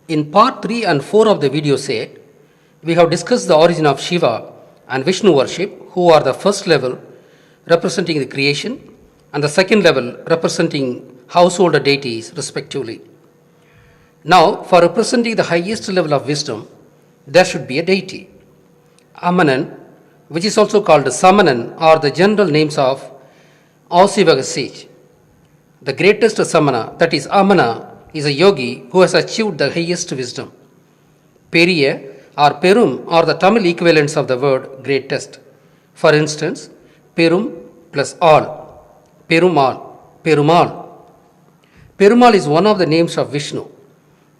In part 3 and 4 of the video set, we have discussed the origin of Shiva and Vishnu worship, who are the first level representing the creation and the second level representing household deities respectively. Now, for representing the highest level of wisdom, there should be a deity. Amanan, which is also called Samanan, are the general names of Asivaga sage. The greatest samana, that is Amana, is a yogi who has achieved the highest wisdom. Periya or Perum are the Tamil equivalents of the word greatest. For instance, Perum plus all, Perumal, Perumal. Perumal is one of the names of Vishnu.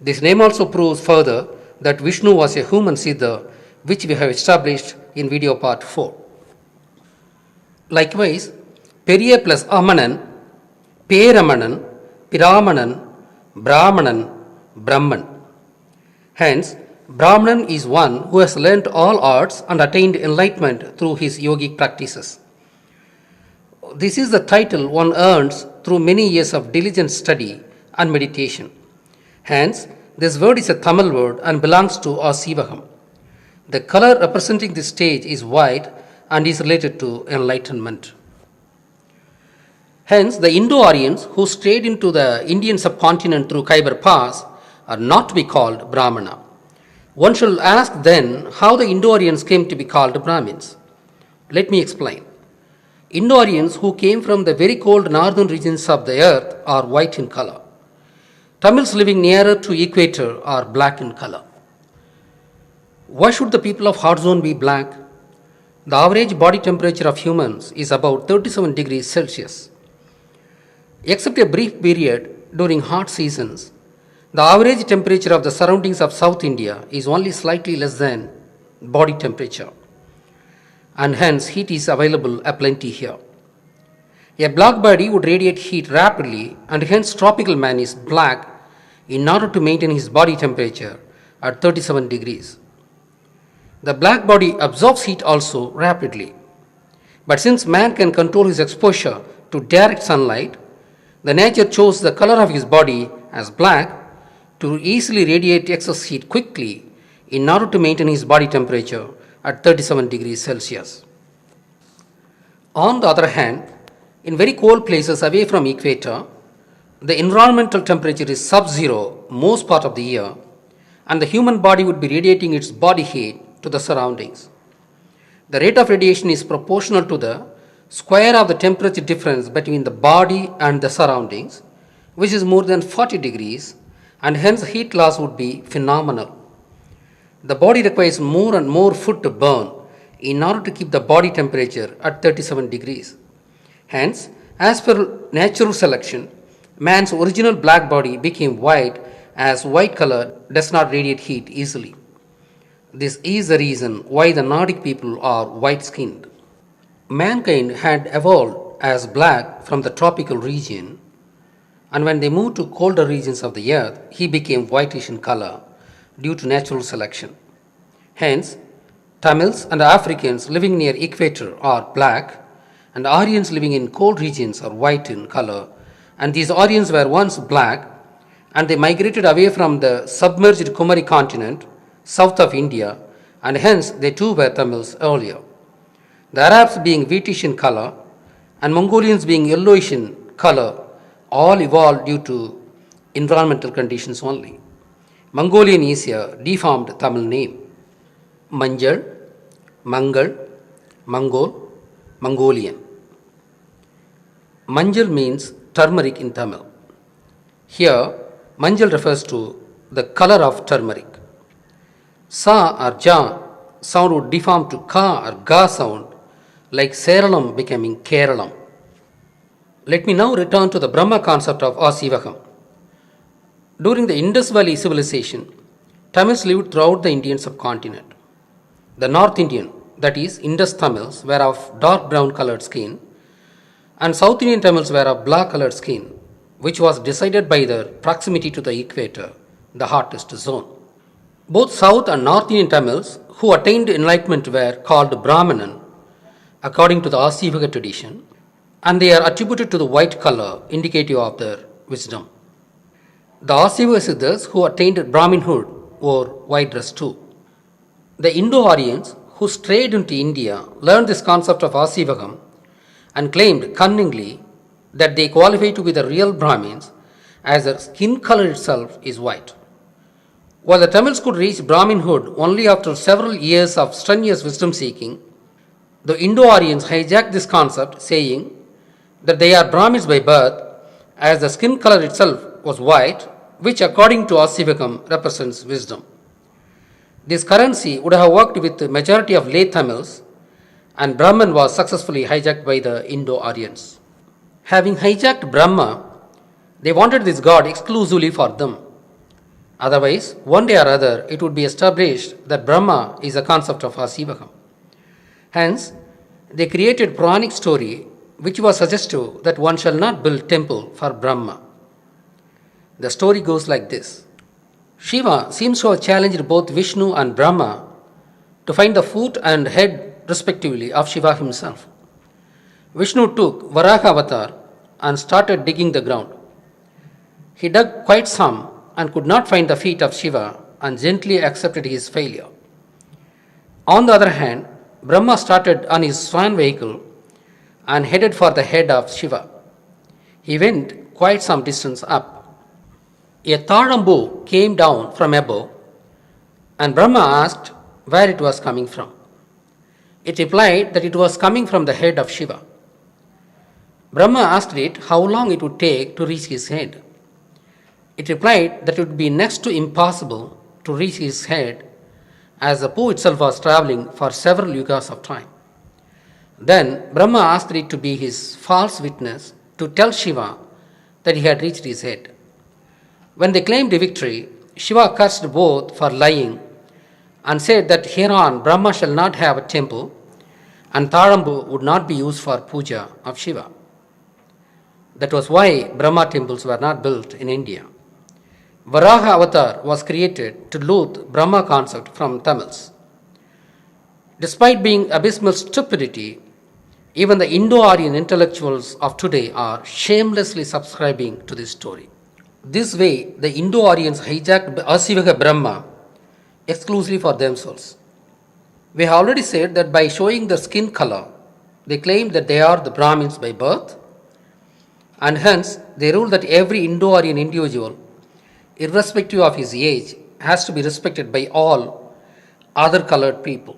This name also proves further that Vishnu was a human Siddha, which we have established in video part 4. Likewise, Periya plus Amanan, Peramanan, Piramanan, Brahmanan, Brahman. Hence, Brahmanan is one who has learnt all arts and attained enlightenment through his yogic practices. This is the title one earns through many years of diligent study and meditation. Hence, this word is a Tamil word and belongs to Asivagam. The color representing this stage is white and is related to enlightenment. Hence, the Indo-Aryans who strayed into the Indian subcontinent through Khyber Pass are not to be called Brahmana. One shall ask then how the Indo-Aryans came to be called Brahmins. Let me explain. Indo-Aryans who came from the very cold northern regions of the earth are white in color. Tamils living nearer to equator are black in color. Why should the people of hot zone be black? The average body temperature of humans is about 37 degrees Celsius. Except a brief period during hot seasons, the average temperature of the surroundings of South India is only slightly less than body temperature, and hence heat is available aplenty here. A black body would radiate heat rapidly, and hence tropical man is black in order to maintain his body temperature at 37 degrees. The black body absorbs heat also rapidly, but since man can control his exposure to direct sunlight, the nature chose the color of his body as black to easily radiate excess heat quickly in order to maintain his body temperature at 37 degrees Celsius. On the other hand, in very cold places away from equator, the environmental temperature is sub-zero most part of the year, and the human body would be radiating its body heat to the surroundings. The rate of radiation is proportional to the square of the temperature difference between the body and the surroundings, which is more than 40 degrees, and hence heat loss would be phenomenal. The body requires more and more food to burn in order to keep the body temperature at 37 degrees. Hence, as per natural selection, man's original black body became white, as white color does not radiate heat easily. This is the reason why the Nordic people are white-skinned. Mankind had evolved as black from the tropical region, and when they moved to colder regions of the earth, he became whitish in color due to natural selection. Hence, Tamils and Africans living near equator are black, and Aryans living in cold regions are white in color, and these Aryans were once black, and they migrated away from the submerged Kumari continent, south of India, and hence they too were Tamils earlier. The Arabs being wheatish in color and Mongolians being yellowish in color all evolved due to environmental conditions only. Mongolian is a deformed Tamil name. Manjal, Mangal, Mongol, Mongolian. Manjal means turmeric in Tamil. Here, Manjal refers to the color of turmeric. Sa or Ja sound would deform to Ka or Ga sound, like Seralam becoming Keralam. Let me now return to the Brahma concept of Asivagam. During the Indus Valley civilization, Tamils lived throughout the Indian subcontinent. The North Indian, that is, Indus Tamils, were of dark brown colored skin, and South Indian Tamils were of black colored skin, which was decided by their proximity to the equator, the hottest zone. Both South and North Indian Tamils who attained enlightenment were called Brahmanan according to the Asivaka tradition, and they are attributed to the white color indicative of their wisdom. The Asivaka Siddhas who attained Brahminhood wore white dress too. The Indo-Aryans who strayed into India learned this concept of Asivakam and claimed cunningly that they qualify to be the real Brahmins as their skin color itself is white. While the Tamils could reach Brahminhood only after several years of strenuous wisdom seeking, the Indo-Aryans hijacked this concept, saying that they are Brahmins by birth, as the skin color itself was white, which according to Asivakam represents wisdom. This currency would have worked with the majority of lay Tamils, and Brahman was successfully hijacked by the Indo-Aryans. Having hijacked Brahma, they wanted this god exclusively for them. Otherwise, one day or other, it would be established that Brahma is a concept of Asivakam. Hence, they created Puranic story which was suggestive that one shall not build temple for Brahma. The story goes like this. Shiva seems to have challenged both Vishnu and Brahma to find the foot and head respectively of Shiva himself. Vishnu took Varaha avatar and started digging the ground. He dug quite some and could not find the feet of Shiva and gently accepted his failure. On the other hand, Brahma started on his swan vehicle and headed for the head of Shiva. He went quite some distance up. A Tadambu came down from above, and Brahma asked where it was coming from. It replied that it was coming from the head of Shiva. Brahma asked it how long it would take to reach his head. It replied that it would be next to impossible to reach his head, as the poo itself was traveling for several yugas of time. Then Brahma asked it to be his false witness to tell Shiva that he had reached his head. When they claimed victory, Shiva cursed both for lying and said that hereon Brahma shall not have a temple and Tadambu would not be used for puja of Shiva. That was why Brahma temples were not built in India. Varaha avatar was created to loot Brahma concept from Tamils. Despite being abysmal stupidity, even the Indo-Aryan intellectuals of today are shamelessly subscribing to this story. This way, the Indo-Aryans hijacked Asivaka Brahma exclusively for themselves. We have already said that by showing their skin color, they claim that they are the Brahmins by birth, and hence they rule that every Indo-Aryan individual, irrespective of his age, has to be respected by all other colored people.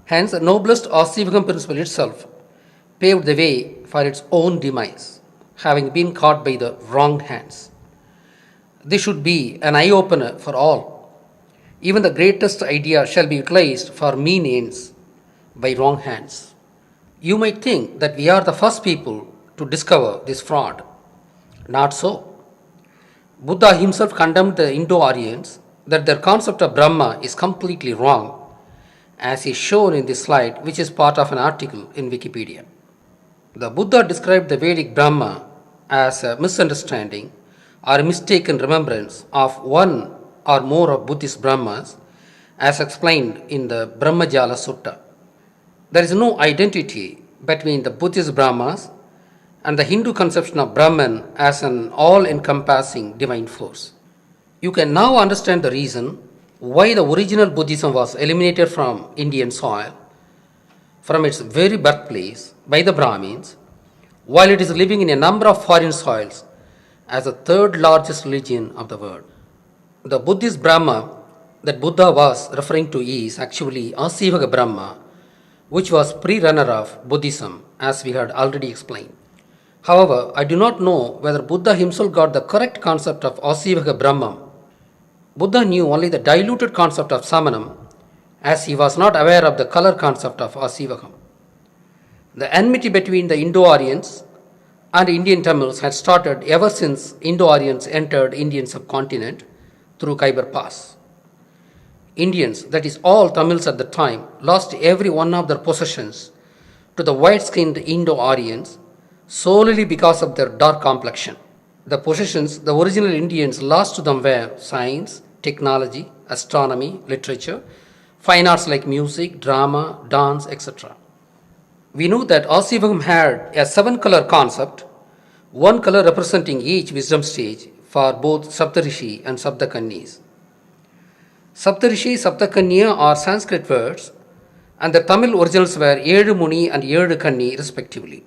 Hence, the noblest Asivakam principle itself paved the way for its own demise, having been caught by the wrong hands. This should be an eye-opener for all. Even the greatest idea shall be utilized for mean ends by wrong hands. You might think that we are the first people to discover this fraud. Not so. Buddha himself condemned the Indo-Aryans that their concept of Brahma is completely wrong, as is shown in this slide, which is part of an article in Wikipedia. The Buddha described the Vedic Brahma as a misunderstanding or mistaken remembrance of one or more of Buddhist Brahmas, as explained in the Brahmajala Sutta. There is no identity between the Buddhist Brahmas and the Hindu conception of Brahman as an all-encompassing divine force. You can now understand the reason why the original Buddhism was eliminated from Indian soil, from its very birthplace by the Brahmins, while it is living in a number of foreign soils as the third largest religion of the world. The Buddhist Brahma that Buddha was referring to is actually Asivaka Brahma, which was pre-runner of Buddhism, as we had already explained. However, I do not know whether Buddha himself got the correct concept of Asivaka Brahman. Buddha knew only the diluted concept of Samanam, as he was not aware of the color concept of Asivakam. The enmity between the Indo-Aryans and Indian Tamils had started ever since Indo-Aryans entered Indian subcontinent through Khyber Pass. Indians, that is all Tamils at the time, lost every one of their possessions to the white-skinned Indo-Aryans solely because of their dark complexion. The possessions the original Indians lost to them were science, technology, astronomy, literature, fine arts like music, drama, dance, etc. We know that Asivagam had a seven-color concept, one color representing each wisdom stage for both Saptarishi and Saptakanyis. Saptarishi, Saptakanya are Sanskrit words, and the Tamil originals were Yezhu Muni and Yezhu Kanni respectively.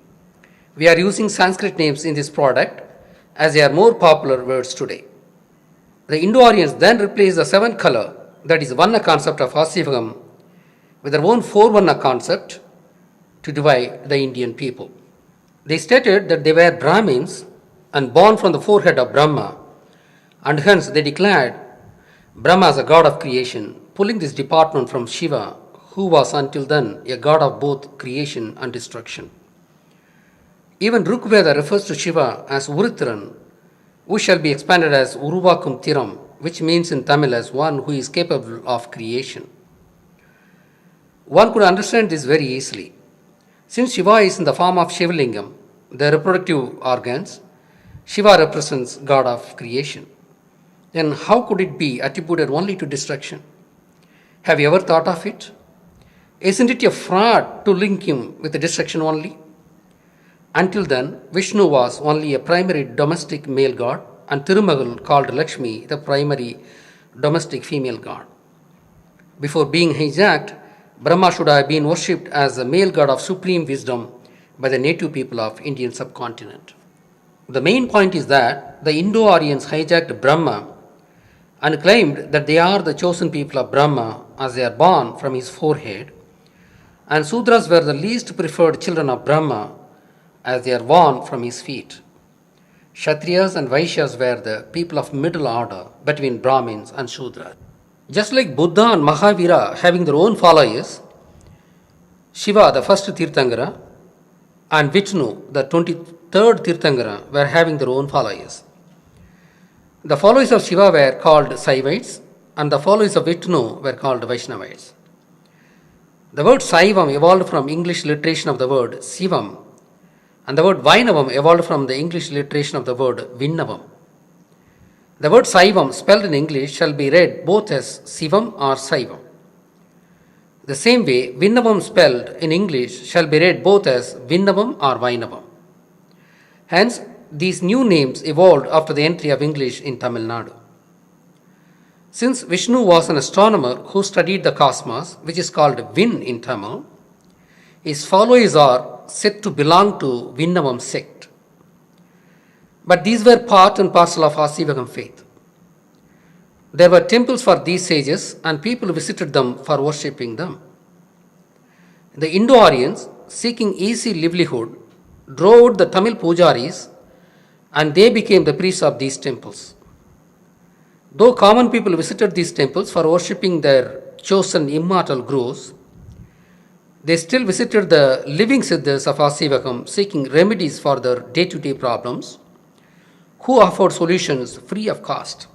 We are using Sanskrit names in this product as they are more popular words today. The Indo-Aryans then replaced the seven color, that is Varna concept of Asivagam, with their own four Varna concept to divide the Indian people. They stated that they were Brahmins and born from the forehead of Brahma, and hence they declared Brahma as a god of creation, pulling this department from Shiva, who was until then a god of both creation and destruction. Even Rigveda refers to Shiva as Uruthiran, who shall be expanded as Uruvakum Thiram, which means in Tamil as one who is capable of creation. One could understand this very easily. Since Shiva is in the form of Shivalingam, the reproductive organs, Shiva represents God of creation. Then how could it be attributed only to destruction? Have you ever thought of it? Isn't it a fraud to link him with the destruction only? Until then, Vishnu was only a primary domestic male god and Tirumagal called Lakshmi the primary domestic female god. Before being hijacked, Brahma should have been worshipped as the male god of supreme wisdom by the native people of Indian subcontinent. The main point is that the Indo-Aryans hijacked Brahma and claimed that they are the chosen people of Brahma as they are born from his forehead, and Sudras were the least preferred children of Brahma as they are born from his feet. Kshatriyas and Vaishyas were the people of middle order between Brahmins and Shudras. Just like Buddha and Mahavira having their own followers, Shiva, the first Tirthangara, and Vishnu, the 23rd Tirthangara, were having their own followers. The followers of Shiva were called Saivites, and the followers of Vishnu were called Vaishnavites. The word Saivam evolved from English literation of the word Sivam, and the word Vainavam evolved from the English literation of the word Vinnavam. The word Saivam spelled in English shall be read both as Sivam or Saivam. The same way, Vinnavam spelled in English shall be read both as Vinnavam or Vainavam. Hence, these new names evolved after the entry of English in Tamil Nadu. Since Vishnu was an astronomer who studied the cosmos, which is called Vin in Tamil, his followers are said to belong to Vinnavam sect. But these were part and parcel of Asivagam faith. There were temples for these sages and people visited them for worshipping them. The Indo-Aryans, seeking easy livelihood, drove out the Tamil pujaris and they became the priests of these temples. Though common people visited these temples for worshipping their chosen immortal gurus, they still visited the living siddhas of Asivagam seeking remedies for their day-to-day problems, who offered solutions free of cost.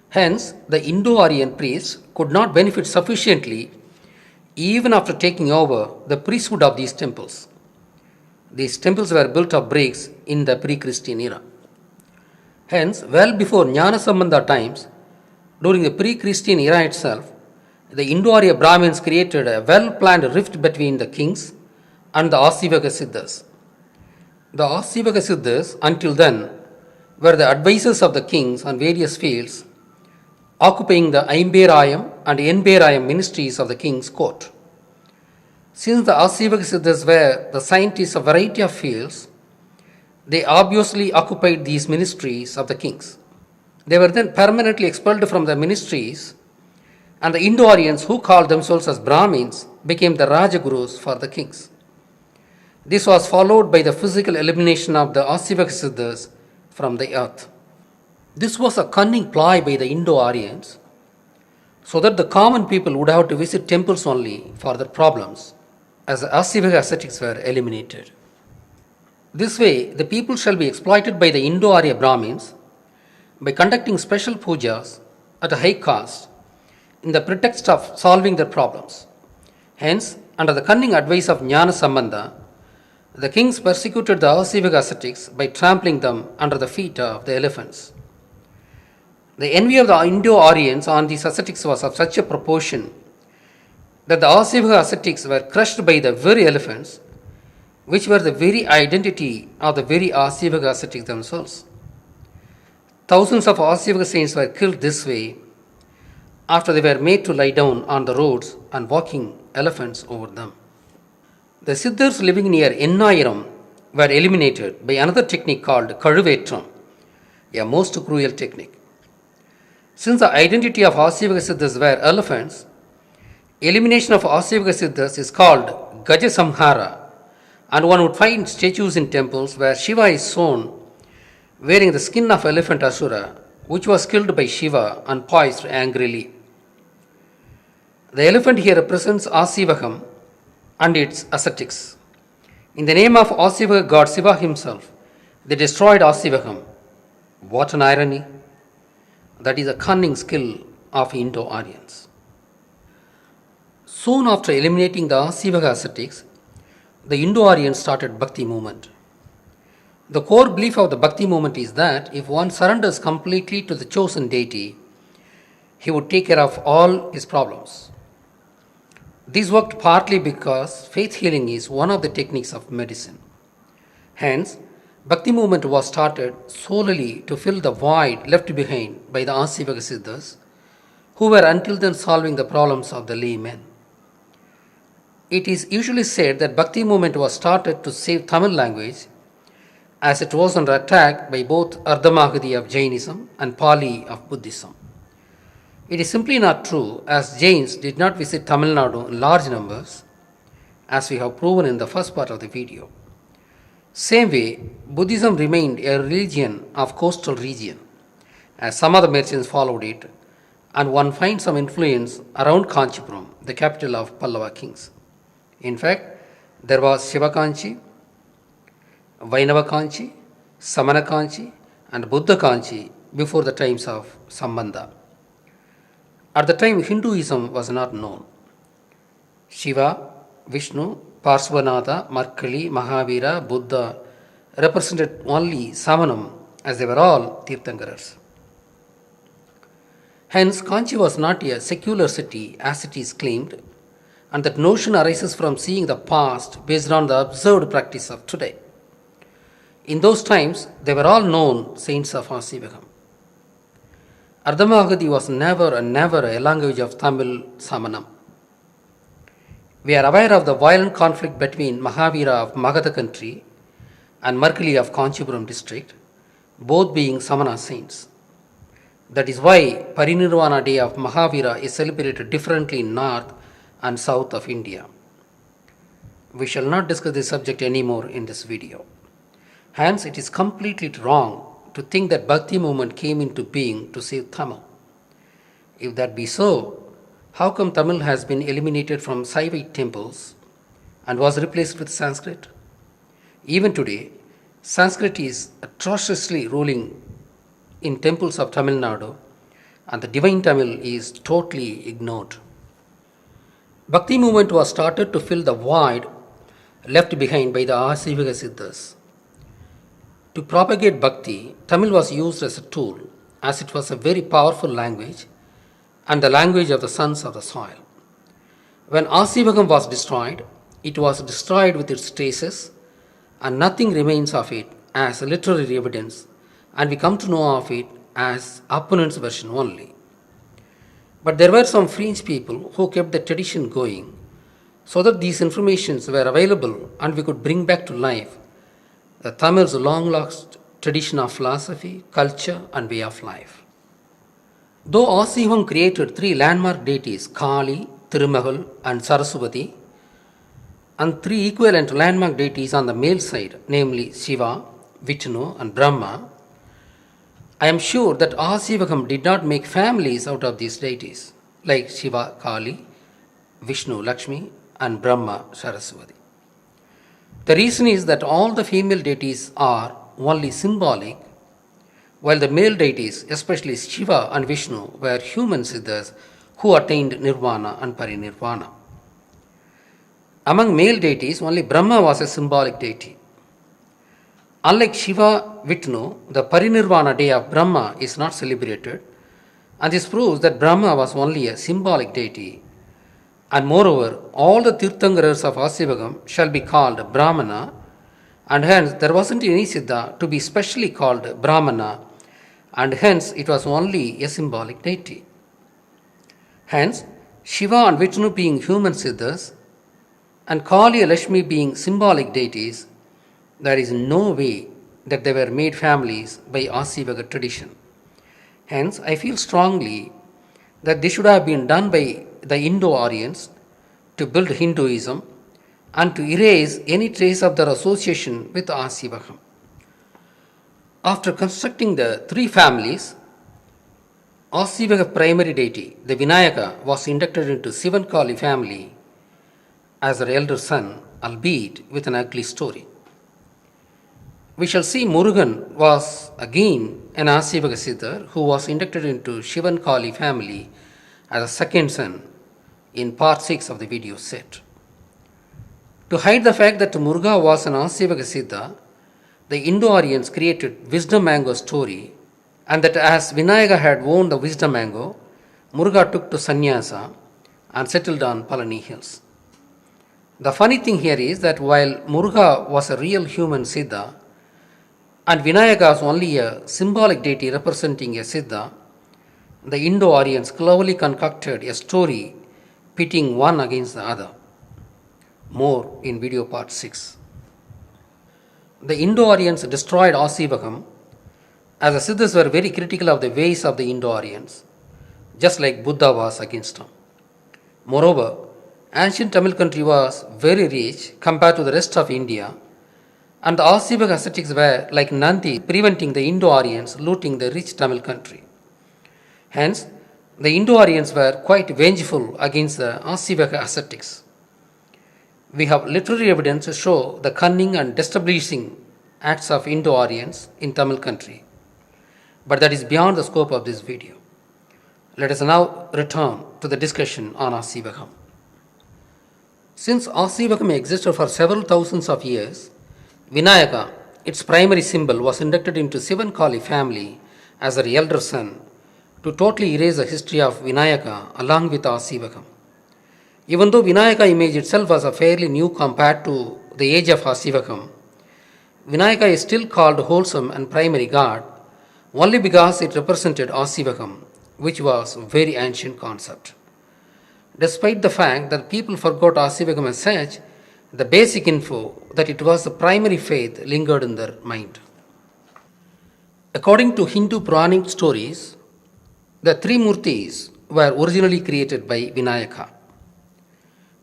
Hence, the Indo-Aryan priests could not benefit sufficiently even after taking over the priesthood of these temples. These temples were built of bricks in the pre-Christian era. Hence, well before Jnana Sambandha times, during the pre-Christian era itself, the Indo-Arya Brahmins created a well-planned rift between the kings and the Asivaga Siddhas. The Asivaga Siddhas, until then, were the advisors of the kings on various fields, occupying the Aimberayam and Enberayam ministries of the king's court. Since the Asivaga Siddhas were the scientists of a variety of fields, they obviously occupied these ministries of the kings. They were then permanently expelled from the ministries, and the Indo-Aryans who called themselves as Brahmins became the Rajagurus for the kings. This was followed by the physical elimination of the Asivaga Siddhas from the earth. This was a cunning ploy by the Indo-Aryans so that the common people would have to visit temples only for their problems, as the Asivaga ascetics were eliminated. This way, the people shall be exploited by the Indo-Arya Brahmins by conducting special pujas at a high cost in the pretext of solving their problems. Hence, under the cunning advice of Jnana Sambandha, the kings persecuted the Asivaka ascetics by trampling them under the feet of the elephants. The envy of the Indo-Aryans on these ascetics was of such a proportion that the Asivaka ascetics were crushed by the very elephants, which were the very identity of the very Asivaka ascetics themselves. Thousands of Asivaka saints were killed this way after they were made to lie down on the roads and walking elephants over them. The Siddhas living near Ennayiram were eliminated by another technique called Kaluvetram, a most cruel technique. Since the identity of Asivaka Siddhas were elephants, elimination of Asivaka Siddhas is called Gaja Samhara, and one would find statues in temples where Shiva is shown wearing the skin of elephant Asura, which was killed by Shiva and poised angrily. The elephant here represents Asivakam and its ascetics. In the name of Asivaka god Shiva himself, they destroyed Asivakam. What an irony! That is a cunning skill of Indo-Aryans. Soon after eliminating the Asivaka ascetics, the Indo-Aryans started Bhakti movement. The core belief of the Bhakti movement is that if one surrenders completely to the chosen deity, he would take care of all his problems. This worked partly because faith healing is one of the techniques of medicine. Hence, Bhakti movement was started solely to fill the void left behind by the Asivaka Siddhas, who were until then solving the problems of the laymen. It is usually said that Bhakti movement was started to save Tamil language, as it was under attack by both Ardhamagadi of Jainism and Pali of Buddhism. It is simply not true, as Jains did not visit Tamil Nadu in large numbers, as we have proven in the first part of the video. Same way, Buddhism remained a religion of coastal region, as some of the merchants followed it, and one finds some influence around Kanchipuram, the capital of Pallava kings. In fact, there was Shiva Kanchi, Vainava Kanchi, Samana Kanchi, and Buddha Kanchi before the times of Sambandha. At the time, Hinduism was not known. Shiva, Vishnu, Parsvanatha, Markali, Mahavira, Buddha represented only Samanam, as they were all Tirthankaras. Hence, Kanchi was not a secular city as it is claimed, and that notion arises from seeing the past based on the observed practice of today. In those times, they were all known saints of Asivakam. Ardhamagadi was never a language of Tamil Samanam. We are aware of the violent conflict between Mahavira of Magadha country and Markali of Kanchipuram district, both being Samana saints. That is why Parinirvana Day of Mahavira is celebrated differently in north and south of India. We shall not discuss this subject anymore in this video. Hence, it is completely wrong to think that Bhakti movement came into being to save Tamil. If that be so, how come Tamil has been eliminated from Saivite temples and was replaced with Sanskrit? Even today, Sanskrit is atrociously ruling in temples of Tamil Nadu, and the divine Tamil is totally ignored. Bhakti movement was started to fill the void left behind by the Asivaka Siddhas. To propagate Bhakti, Tamil was used as a tool, as it was a very powerful language and the language of the sons of the soil. When Asivakam was destroyed, it was destroyed with its traces, and nothing remains of it as literary evidence, and we come to know of it as opponent's version only. But there were some fringe people who kept the tradition going so that these informations were available and we could bring back to life the Tamil's long lost tradition of philosophy, culture, and way of life. Though Asivam created three landmark deities, Kali, Thirumagal, and Saraswati, and three equivalent landmark deities on the male side, namely Shiva, Vishnu, and Brahma, I am sure that Asivakam did not make families out of these deities, like Shiva, Kali, Vishnu, Lakshmi, and Brahma, Saraswati. The reason is that all the female deities are only symbolic, while the male deities, especially Shiva and Vishnu, were human siddhas who attained nirvana and parinirvana. Among male deities, only Brahma was a symbolic deity. Unlike Shiva, Vishnu, the parinirvana day of Brahma is not celebrated, and this proves that Brahma was only a symbolic deity. And moreover, all the Tirthankaras of Asivagam shall be called Brahmana, and hence there wasn't any Siddha to be specially called Brahmana, and hence it was only a symbolic deity. Hence, Shiva and Vishnu being human Siddhas, and Kali and Lakshmi being symbolic deities, there is no way that they were made families by Asivaga tradition. Hence, I feel strongly that this should have been done by the Indo-Aryans to build Hinduism and to erase any trace of their association with Asivagam. After constructing the three families, Asivaga primary deity, the Vinayaka, was inducted into Sivan Kali family as her elder son, albeit with an ugly story. We shall see Murugan was again an Asivaga Siddhar who was inducted into Shivan Kali family as a second son in part 6 of the video set. To hide the fact that Muruga was an Asivaga Siddha, the Indo-Aryans created Wisdom Mango story, and that as Vinayaka had won the Wisdom Mango, Muruga took to sannyasa and settled on Palani Hills. The funny thing here is that while Muruga was a real human Siddha and Vinayaka was only a symbolic deity representing a Siddha, the Indo-Aryans cleverly concocted a story pitting one against the other. More in video part 6. The Indo-Aryans destroyed Asivagam as the Siddhas were very critical of the ways of the Indo-Aryans, just like Buddha was against them. Moreover, ancient Tamil country was very rich compared to the rest of India, and the Asivaga ascetics were like Nandi, preventing the Indo-Aryans looting the rich Tamil country. Hence, the Indo-Aryans were quite vengeful against the Asivaga ascetics. We have literary evidence to show the cunning and destabilizing acts of Indo-Aryans in Tamil country, but that is beyond the scope of this video. Let us now return to the discussion on Asivagam. Since Asivagam existed for several thousands of years, Vinayaka, its primary symbol, was inducted into Sivan Kali family as her elder son to totally erase the history of Vinayaka along with Asivagam. Even though Vinayaka image itself was a fairly new compared to the age of Asivagam, Vinayaka is still called wholesome and primary god only because it represented Asivagam, which was a very ancient concept. Despite the fact that people forgot Asivagam as such, the basic info that it was the primary faith lingered in their mind. According to Hindu Puranic stories, the three Murtis were originally created by Vinayaka.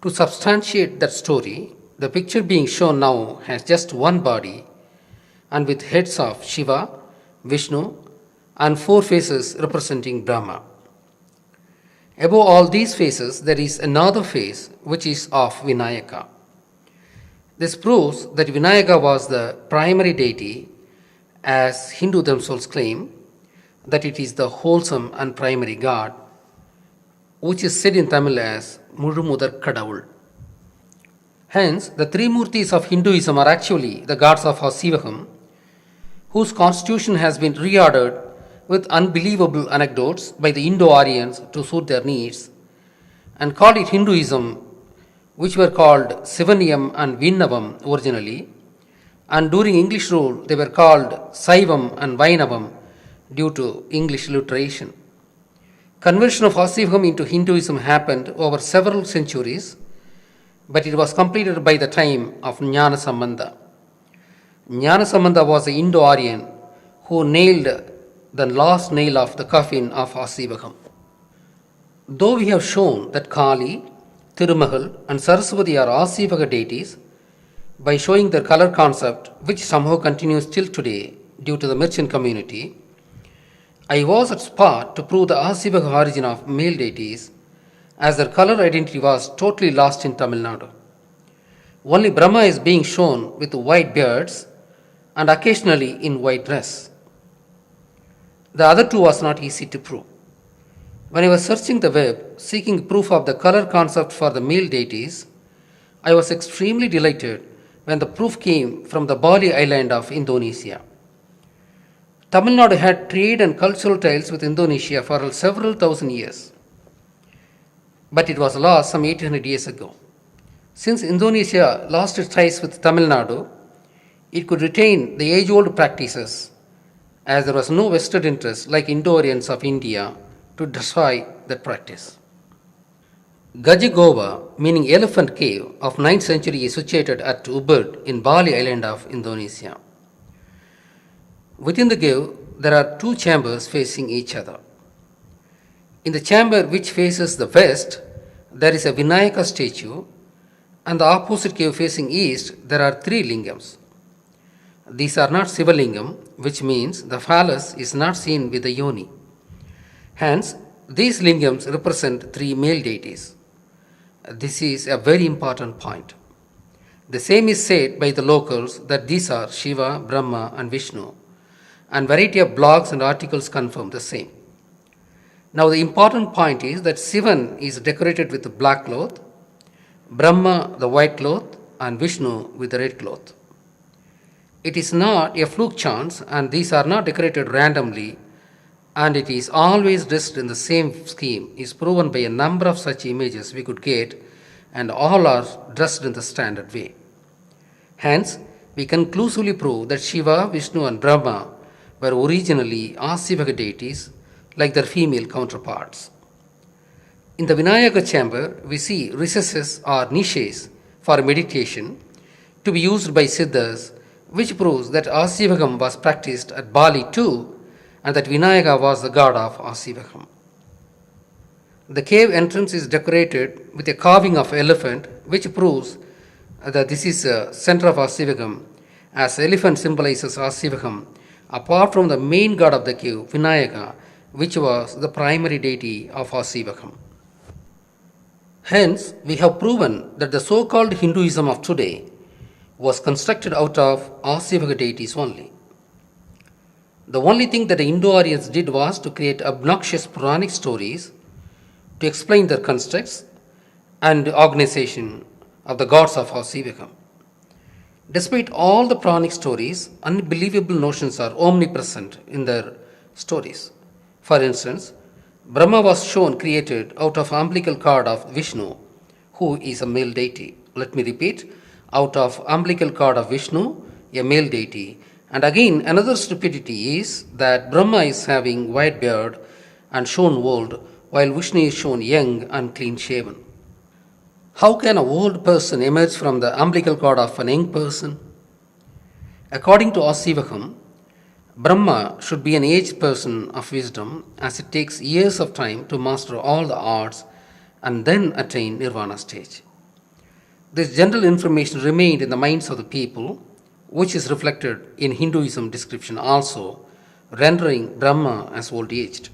To substantiate that story, the picture being shown now has just one body and with heads of Shiva, Vishnu, and four faces representing Brahma. Above all these faces, there is another face which is of Vinayaka. This proves that Vinayaka was the primary deity, as Hindu themselves claim that it is the wholesome and primary god, which is said in Tamil as Muzhumudar Kadavul. Hence, the three Murtis of Hinduism are actually the gods of Asivagam, whose constitution has been reordered with unbelievable anecdotes by the Indo-Aryans to suit their needs, and called it Hinduism, which were called Sivaniyam and Vinnavam originally, and during English rule they were called Saivam and Vainavam due to English literation. Conversion of Asivagam into Hinduism happened over several centuries, but it was completed by the time of Jnana Sambandha. Jnana Sambandha was the Indo-Aryan who nailed the last nail of the coffin of Asivagam. Though we have shown that Kali, Tirumahal and Saraswati are Asivaga deities by showing their color concept, which somehow continues till today due to the merchant community, I was at spot to prove the Asivaga origin of male deities, as their color identity was totally lost in Tamil Nadu. Only Brahma is being shown with white beards and occasionally in white dress. The other two was not easy to prove. When I was searching the web, seeking proof of the color concept for the male deities, I was extremely delighted when the proof came from the Bali island of Indonesia. Tamil Nadu had trade and cultural ties with Indonesia for several thousand years, but it was lost some 800 years ago. Since Indonesia lost its ties with Tamil Nadu, it could retain the age old practices as there was no vested interest like Indo-Aryans of India to destroy that practice. Gajigova, meaning elephant cave, of 9th century is situated at Ubud in Bali island of Indonesia. Within the cave, there are two chambers facing each other. In the chamber which faces the west, there is a Vinayaka statue, and the opposite cave facing east, there are three lingams. These are not Sivalingam, which means the phallus is not seen with the yoni. Hence, these lingams represent three male deities. This is a very important point. The same is said by the locals that these are Shiva, Brahma, and Vishnu, and variety of blogs and articles confirm the same. Now, the important point is that Sivan is decorated with the black cloth, Brahma the white cloth, and Vishnu with the red cloth. It is not a fluke chance, and these are not decorated randomly, and it is always dressed in the same scheme, is proven by a number of such images we could get, and all are dressed in the standard way. Hence, we conclusively prove that Shiva, Vishnu, and Brahma were originally Asivaka deities like their female counterparts. In the Vinayaka chamber, we see recesses or niches for meditation to be used by Siddhas, which proves that Asivakam was practiced at Bali too, and that Vinayaka was the god of Asivakam. The cave entrance is decorated with a carving of elephant, which proves that this is the center of Asivakam, as elephant symbolizes Asivakam, apart from the main god of the cave, Vinayaka, which was the primary deity of Asivakam. Hence, we have proven that the so-called Hinduism of today was constructed out of Asivaka deities only. The only thing that the Indo-Aryans did was to create obnoxious Puranic stories to explain their constructs and organization of the gods of Asivakam. Despite all the Puranic stories, unbelievable notions are omnipresent in their stories. For instance, Brahma was shown created out of umbilical cord of Vishnu, who is a male deity. Let me repeat, out of umbilical cord of Vishnu, a male deity. And again, another stupidity is that Brahma is having white beard and shown old, while Vishnu is shown young and clean shaven. How can an old person emerge from the umbilical cord of an young person? According to Asivakam, Brahma should be an aged person of wisdom, as it takes years of time to master all the arts and then attain nirvana stage. This general information remained in the minds of the people, which is reflected in Hinduism description also, rendering Brahma as old aged.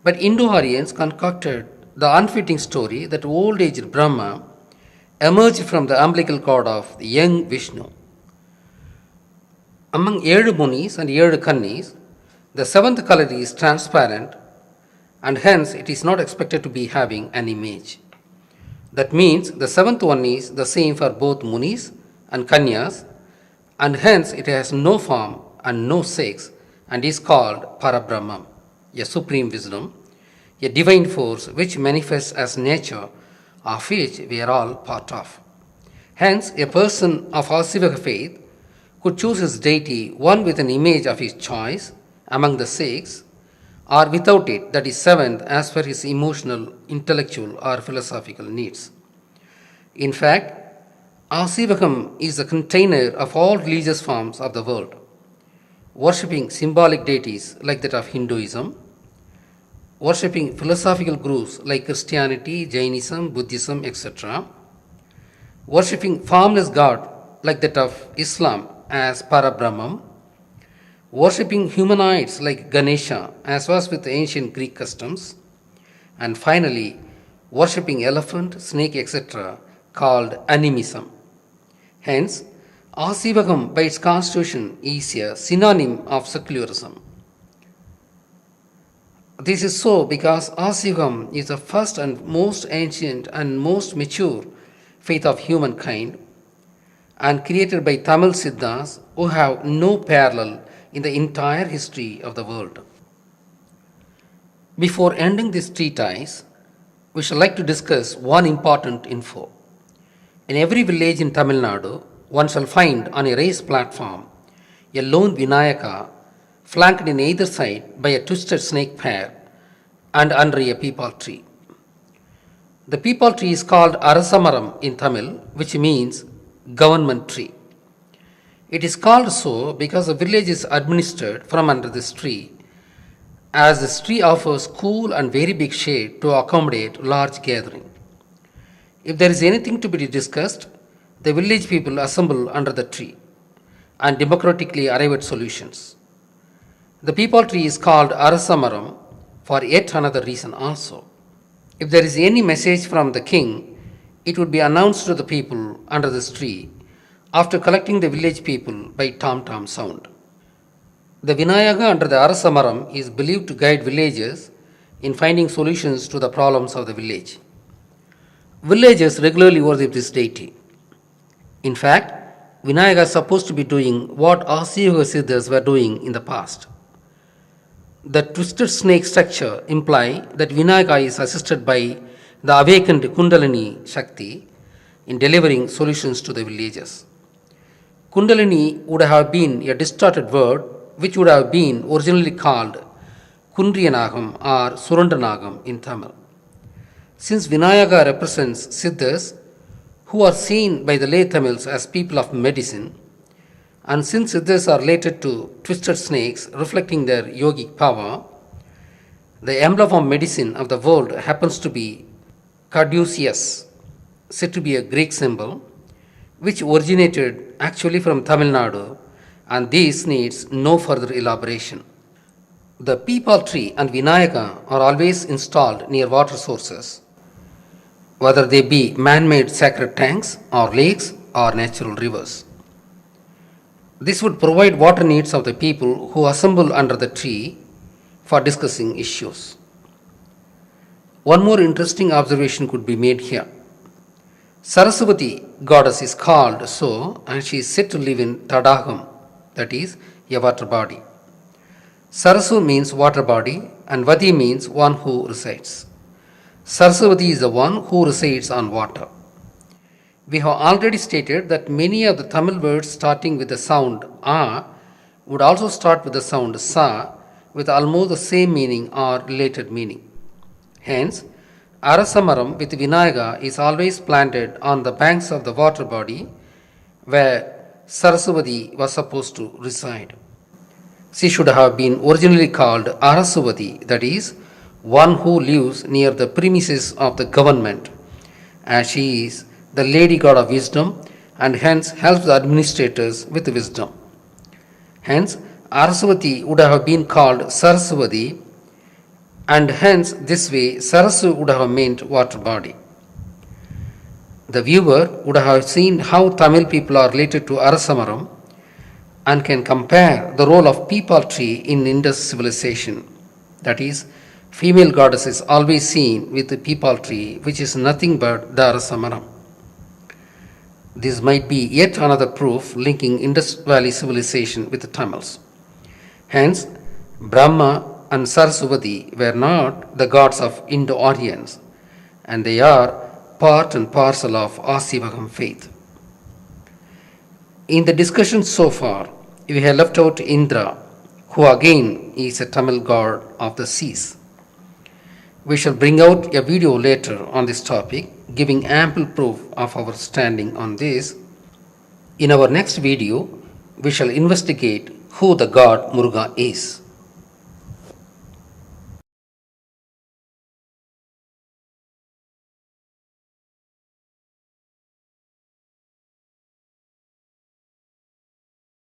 But Indo-Aryans concocted the unfitting story that old aged Brahma emerged from the umbilical cord of the young Vishnu. Among Yelu Munis and Yelu Kannis, the seventh color is transparent, and hence it is not expected to be having an image. That means the seventh one is the same for both Munis and Kanyas, and hence it has no form and no sex, and is called Parabrahma, a supreme wisdom, a divine force which manifests as nature, of which we are all part of. Hence, a person of Asivaka faith could choose his deity, one with an image of his choice among the six, or without it, that is seventh, as per his emotional, intellectual, or philosophical needs. In fact, Asivakam is the container of all religious forms of the world, worshipping symbolic deities like that of Hinduism, worshipping philosophical gurus like Christianity, Jainism, Buddhism, etc., worshipping formless God like that of Islam as Parabrahman, worshipping humanoids like Ganesha, as was with the ancient Greek customs, and finally, worshipping elephant, snake, etc., called animism, Hence, Asivagam by its constitution is a synonym of secularism. This is so because Asivagam is the first and most ancient and most mature faith of humankind and created by Tamil Siddhas who have no parallel in the entire history of the world. Before ending this treatise, we shall like to discuss one important info. In every village in Tamil Nadu, one shall find on a raised platform a lone Vinayaka flanked in either side by a twisted snake pair and under a peepal tree. The peepal tree is called Arasamaram in Tamil, which means government tree. It is called so because the village is administered from under this tree, as this tree offers cool and very big shade to accommodate large gathering. If there is anything to be discussed, the village people assemble under the tree and democratically arrive at solutions. The peepal tree is called Arasamaram for yet another reason also. If there is any message from the king, it would be announced to the people under this tree after collecting the village people by tom-tom sound. The Vinayaka under the Arasamaram is believed to guide villagers in finding solutions to the problems of the village. Villagers regularly worship this deity. In fact, Vinayaka is supposed to be doing what Asiyoga Siddhas were doing in the past. The twisted snake structure implies that Vinayaka is assisted by the awakened Kundalini Shakti in delivering solutions to the villagers. Kundalini would have been a distorted word which would have been originally called Kundriyanagam or Surandanagam in Tamil. Since Vinayaka represents Siddhas who are seen by the lay Tamils as people of medicine, and since Siddhas are related to twisted snakes reflecting their yogic power, the emblem of medicine of the world happens to be Caduceus, said to be a Greek symbol, which originated actually from Tamil Nadu, and this needs no further elaboration. The peepal tree and Vinayaka are always installed near water sources, whether they be man-made sacred tanks or lakes or natural rivers. This would provide water needs of the people who assemble under the tree for discussing issues. One more interesting observation could be made here. Saraswati goddess is called so and she is said to live in Tadagam, that is, a water body. Sarasu means water body and Vati means one who resides. Saraswati is the one who resides on water. We have already stated that many of the Tamil words starting with the sound A would also start with the sound Sa with almost the same meaning or related meaning. Hence, Arasamaram with Vinayaka is always planted on the banks of the water body where Saraswati was supposed to reside. She should have been originally called Araswati, that is, one who lives near the premises of the government, as she is the lady god of wisdom and hence helps the administrators with wisdom. Hence, Araswati would have been called Saraswati, and hence this way Sarasu would have meant water body. The viewer would have seen how Tamil people are related to Arasamaram and can compare the role of peepal tree in Indus civilization. That is, female goddess is always seen with the peepal tree, which is nothing but the Arasamaram. This might be yet another proof linking Indus Valley civilization with the Tamils. Hence, Brahma and Saraswati were not the gods of Indo-Aryans, and they are part and parcel of Asivagam faith. In the discussion so far, we have left out Indra, who again is a Tamil god of the seas. We shall bring out a video later on this topic, giving ample proof of our standing on this. In our next video, we shall investigate who the god Muruga is.